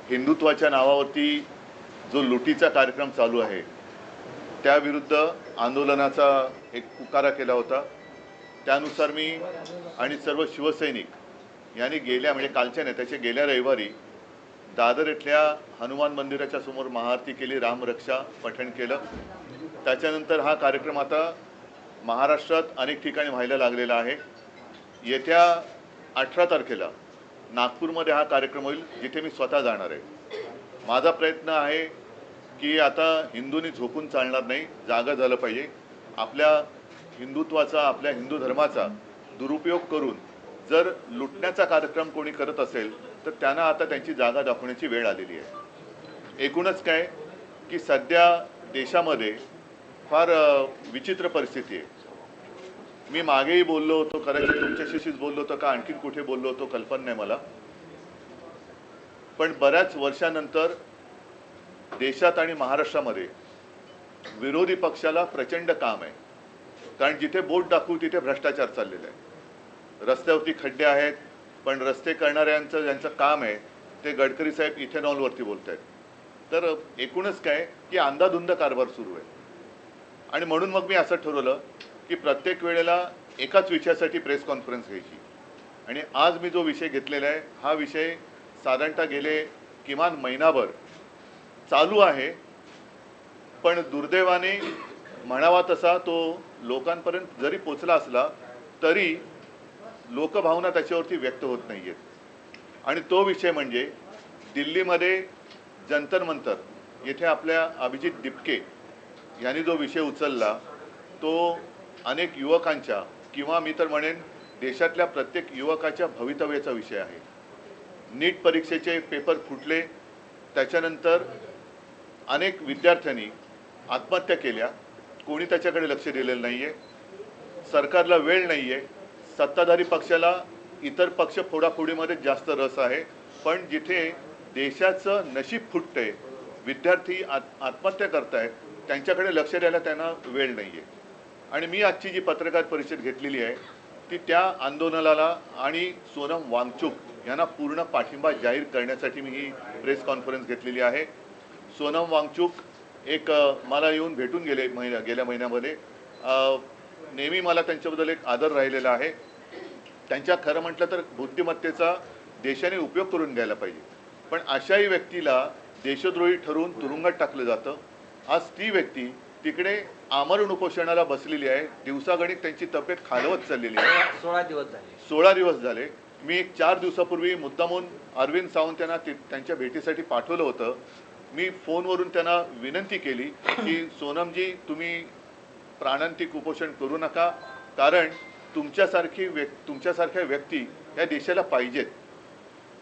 हिंदुत्वाच्या नावावरती जो लुटीचा कार्यक्रम चालू आहे त्याविरुद्ध आंदोलनाचा एक पुकारा केला होता। त्यानुसार मी आणि सर्व शिवसैनिक यांनी गेल्या म्हणजे कालच्या नाही त्याच्या गेल्या रविवारी दादर इथल्या हनुमान मंदिराच्या समोर महाआरती केली, रामरक्षा पठण केलं। त्याच्यानंतर हा कार्यक्रम आता महाराष्ट्रात अनेक ठिकाणी व्हायला लागलेला आहे। येत्या 18 तारखेला नागपूरमध्ये हा कार्यक्रम होईल जिथे मी स्वतः जाणार आहे। माझा प्रयत्न आहे की आता हिंदूंनी झोपून चालणार नाही, जागा झालं पाहिजे। आपल्या हिंदुत्वाचा आपल्या हिंदू धर्माचा दुरुपयोग करून जर लुटण्याचा कार्यक्रम कोणी करत असेल तर त्यांना आता त्यांची जागा दाखवण्याची वेळ आलेली आहे। एकूणच काय की सध्या देशामध्ये फार विचित्र परिस्थिती आहे। मी मागेही बोललो होतो, कदाचित तुमच्याशीच बोललो होतो का आणखीन कुठे बोललो होतो कल्पना नाही मला, पण बऱ्याच वर्षानंतर देशात आणि महाराष्ट्रामध्ये विरोधी पक्षाला प्रचंड काम आहे। कारण जिथे बोट दाखवू तिथे भ्रष्टाचार चाललेला आहे। रस्त्यावरती खड्डे आहेत पण रस्ते करणाऱ्यांचं ज्यांचं काम आहे ते गडकरी साहेब इथेनॉलवरती बोलत आहेत। तर एकूणच काय की अंधाधुंद कारभार सुरू आहे। आणि म्हणून मग मी असं ठरवलं की प्रत्येक वेळेला एकाच विषयासाठी प्रेस कॉन्फरन्स घ्यायची। आणि आज मी जो विषय घेतलेला आहे हा विषय साधारणतः गेले किमान महिनाभर चालू आहे, पण दुर्दैवाने म्हणावा तसा तो लोकांपर्यंत जरी पोचला असला तरी लोकभावना त्याच्यावरती व्यक्त होत नाहीयेत। आणि तो विषय म्हणजे दिल्लीमध्ये जंतर मंतर येथे आपल्या अभिजित दिपके यांनी जो विषय उचलला तो अनेक युवकांच्या किंवा मी तर म्हणेन देशातल्या प्रत्येक युवकाच्या भवितव्याचा विषय आहे। नीट परीक्षेचे पेपर फुटले, त्याच्यानंतर अनेक विद्यार्थ्यांनी आत्महत्या केल्या, कोणी त्याच्याकडे लक्ष दिलेलं नाहीये। सरकारला वेळ नाहीये, सत्ताधारी पक्षाला इतर पक्ष फोडाफोडीमध्ये जास्त रस आहे, पण जिथे देशाचं नशीब फुटतंय, विद्यार्थी आत्महत्या करतायत, त्यांच्याकडे लक्ष द्यायला त्यांना वेळ नाहीये। आणि मी आजची जी पत्रकार परिषद घेतलेली आहे ती त्या आंदोलनाला आणि सोनम वांगचुक यांना पूर्ण पाठिंबा जाहीर करण्यासाठी मी ही प्रेस कॉन्फरन्स घेतलेली आहे। सोनम वांगचुक एक मला येऊन भेटून गेल्या महिन्यामध्ये नेहमी मला त्यांच्याबद्दल एक आदर राहिलेला आहे। त्यांच्या खरं म्हटलं तर बुद्धिमत्तेचा देशाने उपयोग करून घ्यायला पाहिजे, पण अशाही व्यक्तीला देशद्रोही ठरवून तुरुंगात टाकलं जातं। आज ती व्यक्ती तिकडे आमरण उपोषणाला बसलेली आहे, दिवसागणिक त्यांची तब्येत खालवत चाललेली आहे। 16 दिवस झाले। मी एक 4 दिवसापूर्वी मुद्दामून अरविंद सावंत यांना त्यांच्या भेटीसाठी पाठवलं होतं। मी फोनवरून त्यांना विनंती केली की सोनमजी तुम्ही प्राणांतिक उपोषण करू नका, कारण तुमच्यासारख्या व्यक्ती या देशाला पाहिजेत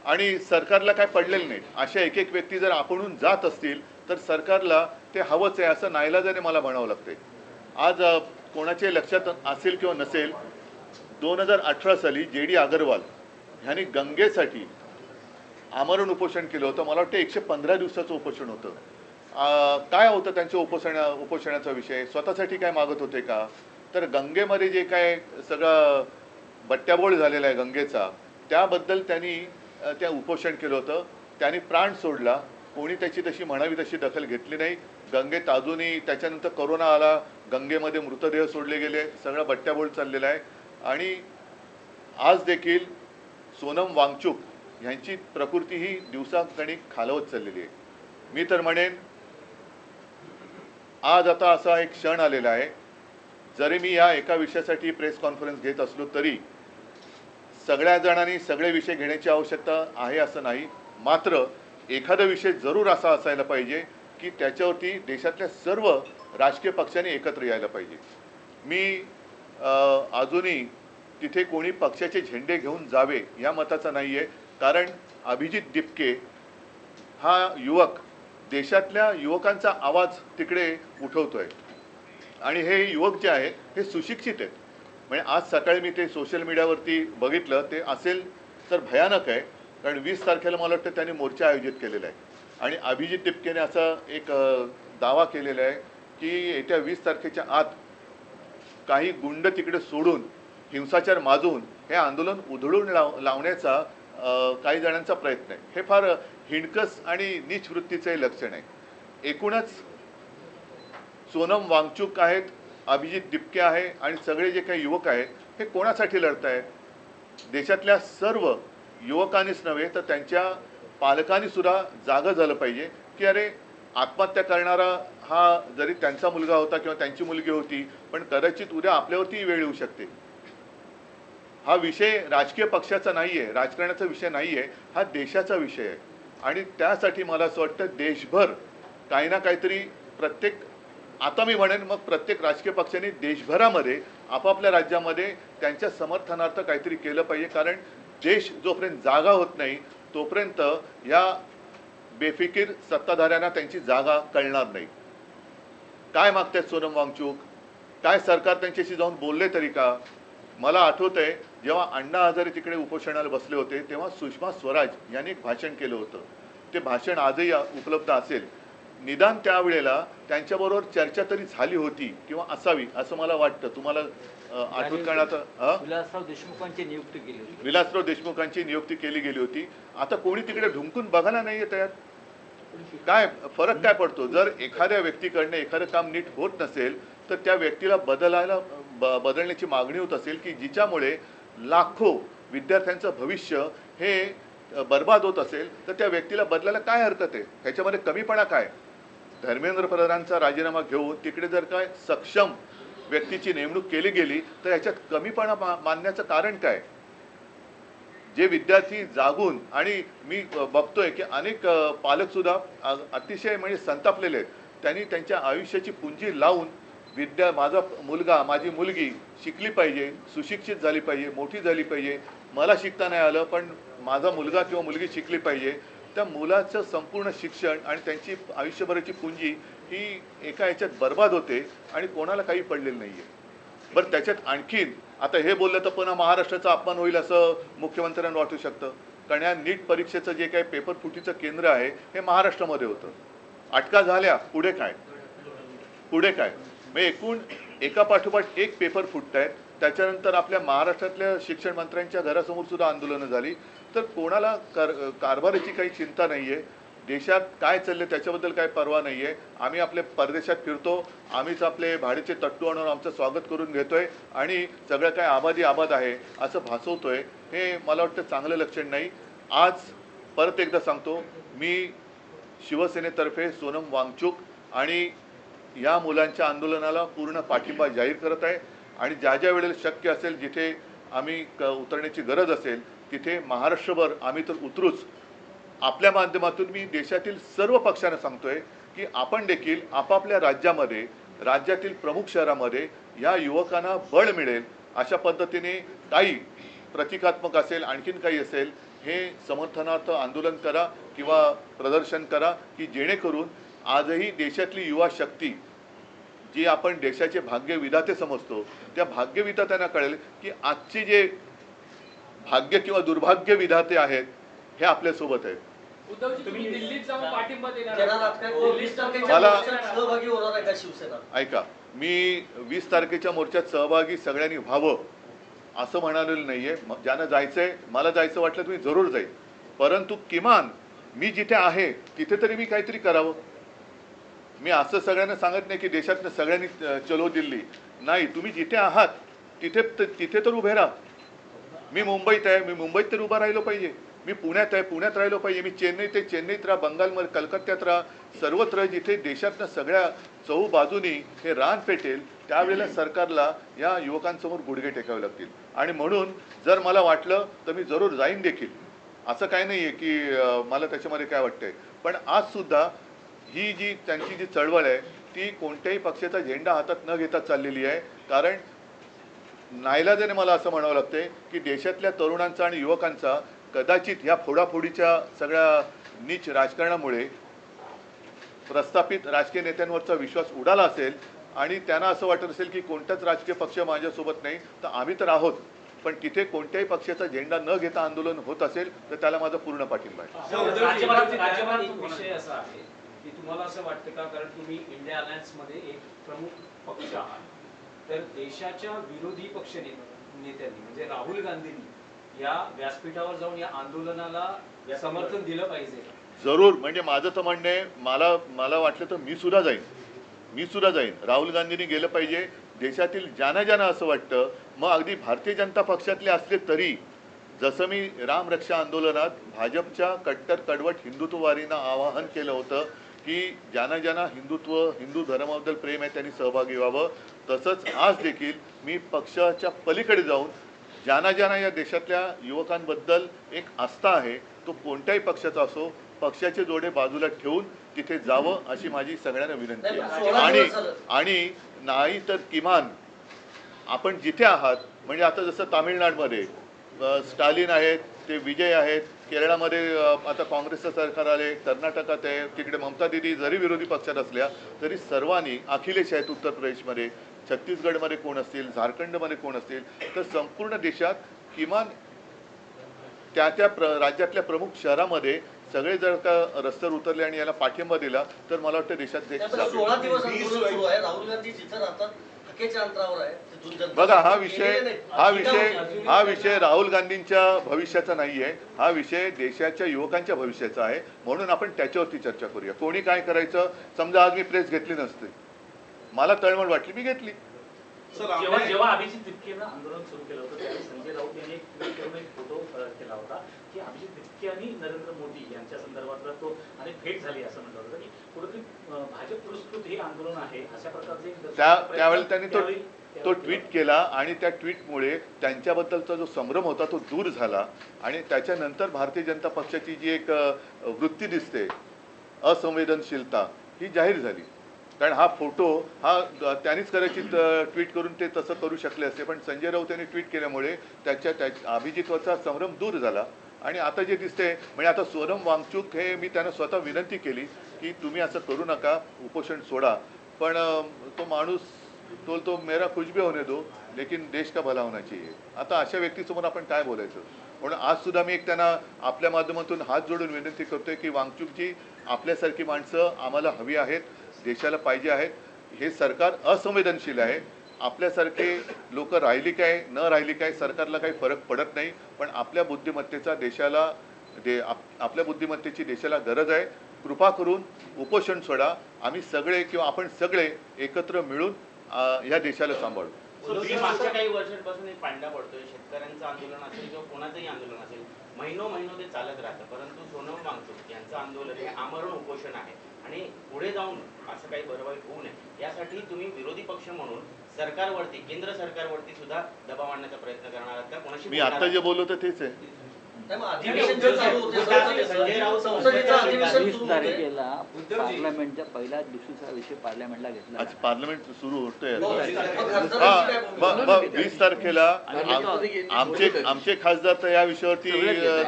आणि सरकारला काय पडलेलं नाही। अशा एक एक व्यक्ती जर आपणहून जात असतील तर सरकारला ते हवंच आहे असं नाईलाजाने मला म्हणावं लागतंय। आज कोणाच्या लक्षात असेल किंवा नसेल, 2018 साली JD अग्रवाल यांनी गंगेसाठी आमरण उपोषण केलं होतं। मला वाटतं 115 दिवसाचं उपोषण होतं। काय होतं त्यांच्या उपोषणाचा विषय? स्वतःसाठी काय मागत होते का? तर गंगेमध्ये जे काय सगळं बट्ट्याबोळ झालेला आहे गंगेचा, त्याबद्दल त्यांनी त्या उपोषण केलं होतं। त्यांनी प्राण सोडला, कोणी त्याची तशी म्हणावी तशी दखल घेतली नाही। गंगेत अजूनही त्याच्यानंतर कोरोना आला, गंगेमध्ये मृतदेह सोडले गेले, सगळा बट्ट्याबोळ चाललेला आहे। आणि आज देखील सोनम वांगचुक यांची प्रकृती ही दिवसागणिक खालवत चाललेली आहे। मी तर म्हणेन आज आता असा एक क्षण आलेला आहे, जरी मी या एका विषयासाठी प्रेस कॉन्फरन्स घेत असलो तरी सगळ्या जणांनी सगळे विषय घेण्याची आवश्यकता आहे असं नाही, मात्र एखादा विषय जरूर असा असायला पाहिजे की त्याच्यावरती देशातल्या सर्व राजकीय पक्षांनी एकत्र यायला पाहिजे। मी अजूनही तिथे कोणी पक्षाचे झेंडे घेऊन जावे या मताचा नाही आहे, कारण अभिजित दिपके हा युवक देशातल्या युवकांचा आवाज तिकडे उठवतोय आणि हे युवक जे आहे हे सुशिक्षित आहेत। म्हणजे आज सकाळी मी ते सोशल मीडियावरती बघितलं, ते असेल तर भयानक आहे, कारण 20 तारखेला मला वाटतं त्यांनी मोर्चा आयोजित केलेला आहे आणि अभिजित दिपकेने असा एक दावा केलेला आहे की येत्या 20 तारखेच्या आत काही गुंड तिकडे सोडून हिंसाचार माजून हे आंदोलन उधळून लावण्याचा काही जणांचा प्रयत्न आहे। हे फार हिणकस आणि नीच वृत्तीचे लक्षण आहे. एकूणच सोनम वांगचुक आहेत, अभिजित दिपके आहे आणि सगळे जे काही युवक आहेत हे कोणासाठी लढत आहेत? देशातल्या सर्व युवकांनीच नव्हे तर त्यांच्या पालकांनी सुद्धा जागं झालं पाहिजे की अरे, आत्महत्या करणारा हा जरी त्यांचा मुलगा होता किंवा त्यांची मुलगी होती, पण कदाचित उद्या आपल्यावरती वेळ येऊ शकते. हा विषय राजकीय पक्षाचा नाही आहे, राजकारणाचा विषय नाही आहे, हा देशाचा विषय आहे. आणि त्यासाठी मला असं वाटतं देशभर काही ना काहीतरी प्रत्येक, आता मी म्हणेन मग प्रत्येक राजकीय पक्षाने देशभरामध्ये आपापल्या राज्यामध्ये त्यांच्या समर्थनार्थ काहीतरी केलं पाहिजे. कारण देश जोपर्यंत जागा होत नाही तोपर्यंत या बेफिकीर सत्ताधाऱ्यांना त्यांची जागा कळणार नाही. काय मागतात सोनम वांगचुक? काय सरकार त्यांच्याशी जाऊन बोलले तरी का? मला आठवत आहे जेव्हा अण्णा हजारे तिकडे उपोषणाला बसले होते तेव्हा सुषमा स्वराज यांनी एक भाषण केलं होतं. ते भाषण आजही उपलब्ध असेल. निदान त्यावेळेला त्यांच्याबरोबर चर्चा तरी झाली होती किंवा असावी असं मला वाटतं. तुम्हाला आठवत करण्यात विलासराव देशमुखांची नियुक्ती केली होती. विलासराव देशमुखांची नियुक्ती केली गेली होती. आता कोणी तिकडे ढुंकून बघायला नाही येत यात. काय फरक काय पडतो? जर एखाद्या व्यक्तीकडनं एखादं काम नीट होत नसेल तर त्या व्यक्तीला बदलण्याची मागणी होत असेल की जिच्यामुळे लाखो विद्यार्थ्यांचं भविष्य हे बर्बाद होत असेल तर त्या व्यक्तीला बदलायला काय हरकत आहे? ह्याच्यामध्ये कमीपणा काय? धर्मेंद्र प्रधानांचा राजीनामा घेऊन तिकडे जर काय सक्षम व्यक्तीची नेमणूक केली गेली तर याच्यात कमीपणा मानण्याचं कारण काय? जे विद्यार्थी जागून, आणि मी बघतोय की अनेक पालक सुद्धा अतिशय म्हणजे संतापलेले आहेत. त्यांनी त्यांच्या आयुष्याची पुंजी लावून माझा मुलगा माझी मुलगी शिकली पाहिजे, सुशिक्षित झाली पाहिजे, मोठी झाली पाहिजे, मला शिकता नाही आलं पण माझा मुलगा किंवा मुलगी शिकली पाहिजे, त्या मुलाचं संपूर्ण शिक्षण आणि त्यांची आयुष्यभराची पुंजी ही एका याच्यात बर्बाद होते आणि कोणाला काही पडलेलं नाही आहे. बरं, त्याच्यात आणखीन आता हे बोललं तर पुन्हा महाराष्ट्राचा अपमान होईल असं मुख्यमंत्र्यांना वाटू शकतं. कारण या नीट परीक्षेचं जे काही पेपर फुटीचं केंद्र आहे हे महाराष्ट्रामध्ये होतं. अटका झाल्या, पुढे काय? पुढे काय? मग एकूण एका पाठोपाठ एक पेपर फुटत आहेत. त्याच्यानंतर आपल्या महाराष्ट्रातल्या शिक्षण मंत्र्यांच्या घरासमोर सुद्धा आंदोलनं झाली. तर कोणाला कारभाराची काही चिंता नाही आहे. देशात काय चालले त्याच्याबद्दल काही पर्वा नाही आहे. आम्ही आपले परदेशात फिरतो, आम्हीच आपले भाडेचे तट्टू आणून आमचं स्वागत करून घेतोय आणि सगळं काय आबादी आबाद आहे असं भासवतोय. हे मला वाटतं चांगलं लक्षण नाही. आज परत एकदा सांगतो, मी शिवसेनेतर्फे सोनम वांगचुक आणि या मुलांच्या आंदोलनाला पूर्ण पाठिंबा जाहीर करत आहे. आणि ज्या वेळेला शक्य असेल, जिथे आम्ही उतरण्याची गरज असेल तिथे महाराष्ट्रभर आम्ही तर उतरूच. आपल्या माध्यमातून मी देशातील सर्व पक्षांना सांगतोय की आपण देखील आपापल्या राज्यामध्ये, राज्यातील प्रमुख शहरामध्ये या युवकांना बळ मिळेल अशा पद्धतीने काही प्रतिकात्मक असेल, आणखीन काही असेल, हे समर्थनार्थ आंदोलन करा किंवा प्रदर्शन करा की जेणेकरून आजही देशातली युवा शक्ती, जी आपण देशाचे भाग्यविधाते समजतो, त्या भाग्यविधात्यांना कळेल की आजचे जे भाग्य किंवा दुर्भाग्य विधाते आहेत हे आपल्यासोबत आहेत. तुम्ही दिल्लीत जाऊन पाठिंबा देणार सहभागी होणार आहे का शिवसेना? ऐका, मी 20 तारखेच्या मोर्चात सहभागी सगळ्यांनी व्हावं असं म्हणालेलं नाहीये. ज्यांना जायचंय, मला जायचं वाटलं तर मी जरूर जाईल, परंतु किमान मी जिथे आहे तिथे तरी मी काहीतरी करावं. मी असं सगळ्यांना सांगत नाही की देशातल्या सगळ्यांनी चलो दिल्ली. नाही, तुम्ही जिथे आहात तिथे तर उभे राहा. मी मुंबईत आहे, मी मुंबईत तर उभा राहिलो पाहिजे. मी पुण्यात आहे, पुण्यात राहिलो पाहिजे. मी चेन्नईत आहे, चेन्नईत राहा. बंगालमध्ये, कलकत्त्यात राहा. सर्वत्र जिथे देशातल्या सगळ्या चहूबाजूनी हे रान पेटेल त्यावेळेला सरकारला या युवकांसमोर गुडघे टेकावे लागतील. आणि म्हणून जर मला वाटलं तर मी जरूर जाईन देखील. असं काही नाही आहे की मला त्याच्यामध्ये काय वाटतंय. पण आज सुद्धा ही जी त्यांची जी चळवळ आहे ती कोणत्याही पक्षाचा झेंडा हातात न घेता चाललेली आहे. कारण नाईलाजाने मला असं म्हणावं लागतंय की देशातल्या तरुणांचा आणि युवकांचा कदाचित ह्या फोडाफोडीच्या सगळ्या नीच राजकारणामुळे प्रस्थापित राजकीय नेत्यांवरचा विश्वास उडाला असेल आणि त्यांना असं वाटत असेल की कोणताच राजकीय पक्ष माझ्यासोबत नाही, तर आम्ही तर आहोत. पण तिथे कोणत्याही पक्षाचा झेंडा न घेता आंदोलन होत असेल तर त्याला माझा पूर्ण पाठिंबा आहे. राज्यभरात एक विषय असा आहे की तुम्हाला असं वाटतं का, कारण तुम्ही इंडिया अलायन्स मध्ये एक प्रमुख पक्ष आहात, तर देशाच्या विरोधी पक्ष नेत्यांनी म्हणजे राहुल गांधींनी या व्यासपीठावर जाऊन या आंदोलनाला समर्थन दिलं पाहिजे? जरूर, म्हणजे माझं तर म्हणणं आहे, मला मला वाटलं तर मी सुद्धा जाईन. राहुल गांधींनी गेलं पाहिजे. देशातील ज्यांना असं वाटतं, मग अगदी भारतीय जनता पक्षातले असले तरी, जसं मी रामरक्षा आंदोलनात भाजपच्या कट्टर कडवट हिंदुत्ववादींना आवाहन केलं होतं की ज्यांना हिंदू धर्माबद्दल प्रेम आहे त्यांनी सहभागी व्हावं, तसंच आज देखील मी पक्षाच्या पलीकडे जाऊन ज्यांना या देशातल्या युवकांबद्दल एक आस्था आहे, तो कोणत्याही पक्षाचा असो, पक्षाचे जोडे बाजूला ठेवून तिथे जावं अशी माझी सगळ्यांना विनंती आहे. आणि नाही तर किमान आपण जिथे आहात, म्हणजे आता जसं तामिळनाडूमध्ये स्टालिन आहेत, ते विजय आहेत, केरळामध्ये आता काँग्रेसचं सरकार आले, कर्नाटकात आहे, तिकडे ममता दिदी जरी विरोधी पक्षात असल्या तरी सर्वांनी, अखिलेश आहेत उत्तर प्रदेशमध्ये, छत्तीसगडमध्ये कोण असतील, झारखंडमध्ये कोण असतील, तर संपूर्ण देशात किमान त्या राज्यातल्या प्रमुख शहरामध्ये सगळे जर का रस्त्यावर उतरले आणि याला पाठिंबा दिला तर मला वाटतं देशात 16 दिवस आंदोलन सुरू आहे. राहुल गांधी जिथे राहतात हक्केच्या अंतरावर आहे. तिथून जनता बघा, हा विषय राहुल गांधींच्या भविष्याचा नाही आहे, हा विषय देशाच्या युवकांच्या भविष्याचा आहे. म्हणून आपण त्याच्यावरती चर्चा करूया. कोणी काय करायचं, समजा आज मी प्रेस घेतली नसते, मला तळमळ वाटली, मी घेतली. जेव्हा अभिजित तिपकेनं आंदोलन सुरू केलं होतं त्यावेळी संजय राऊत यांनी एक फोटो केला होता की अभिजित तिपके आणि नरेंद्र मोदी यांच्या संदर्भातला तो आणि भेट झाली असं म्हटलं होतं की कुठेतरी भाजप पुरस्कृत हे आंदोलन आहे अशा प्रकारचे त्यावेळी त्यांनी तो ट्विट केला आणि त्या ट्विटमुळे त्यांच्याबद्दलचा जो संभ्रम होता तो दूर झाला आणि त्याच्यानंतर भारतीय जनता पक्षाची जी एक वृत्ती दिसते, असंवेदनशीलता, ही जाहीर झाली. कारण हा फोटो हा त्यांनीच कदाचित ट्विट करून ते तसं करू शकले असते, पण संजय राऊत यांनी ट्विट केल्यामुळे त्या अभिजितवरचा संभ्रम दूर झाला. आणि आता जे दिसते, म्हणजे आता सोनम वांगचूक हे मी त्यांना स्वतः विनंती केली की तुम्ही असं करू नका, उपोषण सोडा, पण तो माणूस तो मेरा कुछ भी होने दो लेकिन देश का भला होना चाहिए. आता अशा व्यक्तीसमोर आपण काय बोलायचं. म्हणून आज सुद्धा मी एक त्यांना आपल्या माध्यमातून हात जोडून विनंती करतोय की वांगचूकजी, आपल्यासारखी माणसं आम्हाला हवी आहेत, देशाला पाहिजे आहेत. हे सरकार असंवेदनशील आहे. आपल्यासारखे लोक राहिली काय न राहिली काय सरकारला काही फरक पडत नाही, पण आपल्या बुद्धिमत्तेचा आपल्या बुद्धिमत्तेची देशाला गरज आहे. कृपा करून उपोषण सोडा. आम्ही सगळे किंवा आपण सगळे एकत्र मिळून या देशाला सांभाळू. मागच्या काही वर्षांपासून एक पांडा पडतोय. शेतकऱ्यांचं आंदोलन असेल किंवा कोणाचंही आंदोलन असेल, महिनो ते चालत राहतं, परंतु सोनम वांगचूक यांचं आंदोलन हे आमरण उपोषण आहे आणि पुढे जाऊन असं काही बरं वाईट होऊ नये यासाठी तुम्ही विरोधी पक्ष म्हणून सरकारवरती, केंद्र सरकारवरती सुद्धा दबाव आणण्याचा प्रयत्न करणार आहात का? कोणाशी मी आता जे बोललो तर तेच आहे. तारखेला पार्लमेंटच्या पहिल्याच दिवशीचा विषय पार्लमेंटला घेतला. आज पार्लमेंट सुरू होतोय. हा, 20 तारखेला आमचे खासदार तर या विषयावरती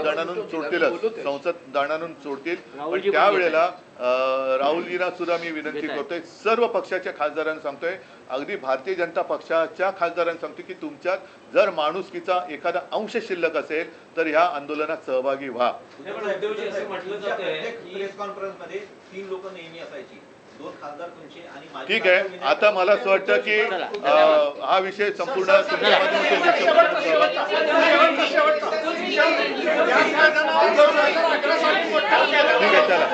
दणानून सोडतीलच, संसद दणानून सोडतील. पण त्यावेळेला राहुलजींना सुद्धा मी विनंती करतोय, सर्व पक्षाच्या खासदारांना सांगतोय, अगदी भारतीय जनता पक्षाच्या खासदारांना सांगतोय की तुमच्यात जर माणुसकीचा एखादा अंश शिल्लक असेल तर ह्या आंदोलनात सहभागी व्हा. प्रेस कॉन्फरन्स मध्ये 3 लोक नेहमी असायची, 2 खासदार तुमचे आणि ठीक आहे. आता मला असं वाटतं की हा विषय संपूर्ण तुमच्या ठीक आहे, चला.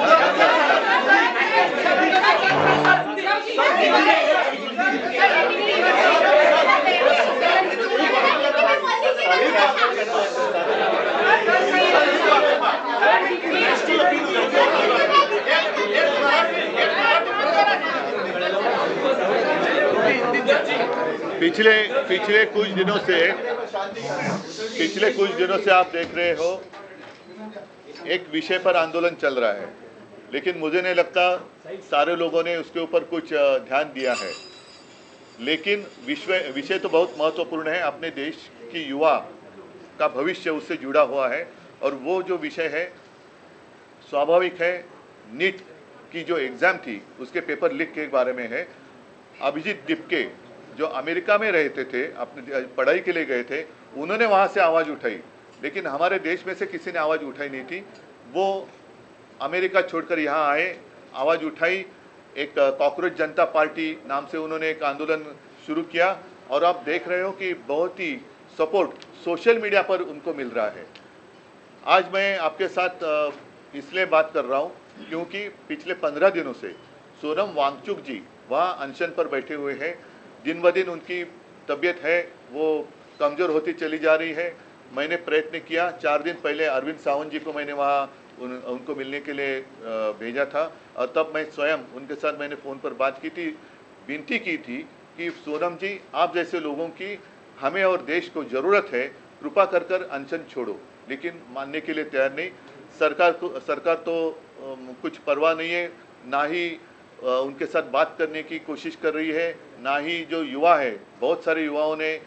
पिछले कुछ दिनों से आप देख रहे हो एक विषय पर आंदोलन चल रहा है, लेकिन मुझे नहीं लगता सारे लोगों ने उसके ऊपर कुछ ध्यान दिया है. लेकिन विषय तो बहुत महत्वपूर्ण है. अपने देश की युवा का भविष्य उससे जुड़ा हुआ है और वो जो विषय है स्वाभाविक है. नीट की जो एग्ज़ाम थी उसके पेपर लीक के बारे में है. अभिजीत तिपके जो अमेरिका में रहते थे, अपने पढ़ाई के लिए गए थे, उन्होंने वहाँ से आवाज़ उठाई, लेकिन हमारे देश में से किसी ने आवाज़ उठाई नहीं थी. वो अमेरिका छोड़कर यहाँ आए, आवाज़ उठाई. एक कॉकरोच जनता पार्टी नाम से उन्होंने एक आंदोलन शुरू किया और आप देख रहे हो कि बहुत ही सपोर्ट सोशल मीडिया पर उनको मिल रहा है. आज मैं आपके साथ इसलिए बात कर रहा हूँ क्योंकि पिछले 15 दिनों से सोनम वांगचुक जी वहाँ अनशन पर बैठे हुए हैं। दिन ब दिन उनकी तबीयत है वो कमज़ोर होती चली जा रही है। मैंने प्रयत्न किया, 4 दिन पहले अरविंद सावंत जी को मैंने वहाँ उनको मिलने के लिए भेजा था और तब मैं स्वयं उनके साथ मैंने फ़ोन पर बात की थी, विनती की थी कि सोनम जी आप जैसे लोगों की हमें और देश को ज़रूरत है, कृपा कर कर अनशन छोड़ो। लेकिन मानने के लिए तैयार नहीं। सरकार तो कुछ परवाह नहीं है, ना ही उनके साथ बात करने की कोशिश कर रही है, ना ही जो युवा है, बहुत सारे युवाओं ने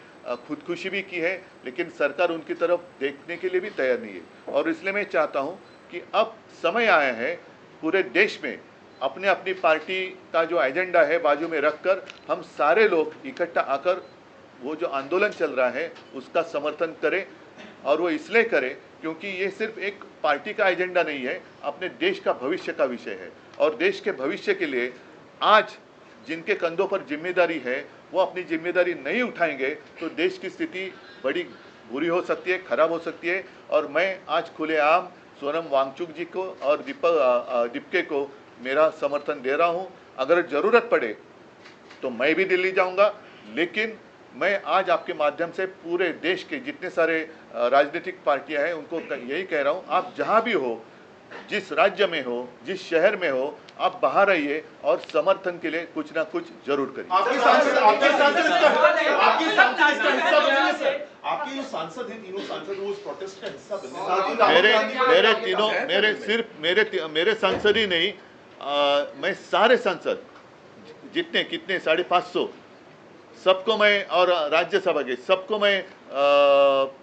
खुदकुशी भी की है, लेकिन सरकार उनकी तरफ देखने के लिए भी तैयार नहीं है। और इसलिए मैं चाहता हूं कि अब समय आया है पूरे देश में अपने अपनी पार्टी का जो एजेंडा है बाजू में रखकर हम सारे लोग इकट्ठा आकर वो जो आंदोलन चल रहा है उसका समर्थन करें। और वो इसलिए करें क्योंकि ये सिर्फ एक पार्टी का एजेंडा नहीं है, अपने देश का भविष्य का विषय है। और देश के भविष्य के लिए आज जिनके कंधों पर जिम्मेदारी है वो अपनी जिम्मेदारी नहीं उठाएंगे तो देश की स्थिति बड़ी बुरी हो सकती है, खराब हो सकती है। और मैं आज खुलेआम सोनम वांगचुक जी को और दीपके को मेरा समर्थन दे रहा हूँ। अगर ज़रूरत पड़े तो मैं भी दिल्ली जाऊँगा, लेकिन मैं आज आपके माध्यम से पूरे देश के जितने सारे राजनीतिक पार्टियां हैं उनको यही कह रहा हूं, आप जहां भी हो, जिस राज्य में हो, जिस शहर में हो, आप बाहर आइए और समर्थन के लिए कुछ ना कुछ जरूर करिए। आपके सांसद आपके जो सांसद हैं, तीनों सांसद वो उस प्रोटेस्ट का हिस्सा बने। मेरे सांसद ही नहीं, मैं सारे सांसद जितने कितने 550 सबको मैं और राज्यसभा के सबको मैं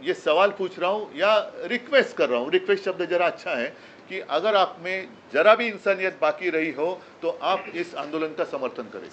ये सवाल पूछ रहा हूँ या रिक्वेस्ट कर रहा हूँ। रिक्वेस्ट शब्द जरा अच्छा है कि अगर आप में जरा भी इंसानियत बाकी रही हो तो आप इस आंदोलन का समर्थन करें।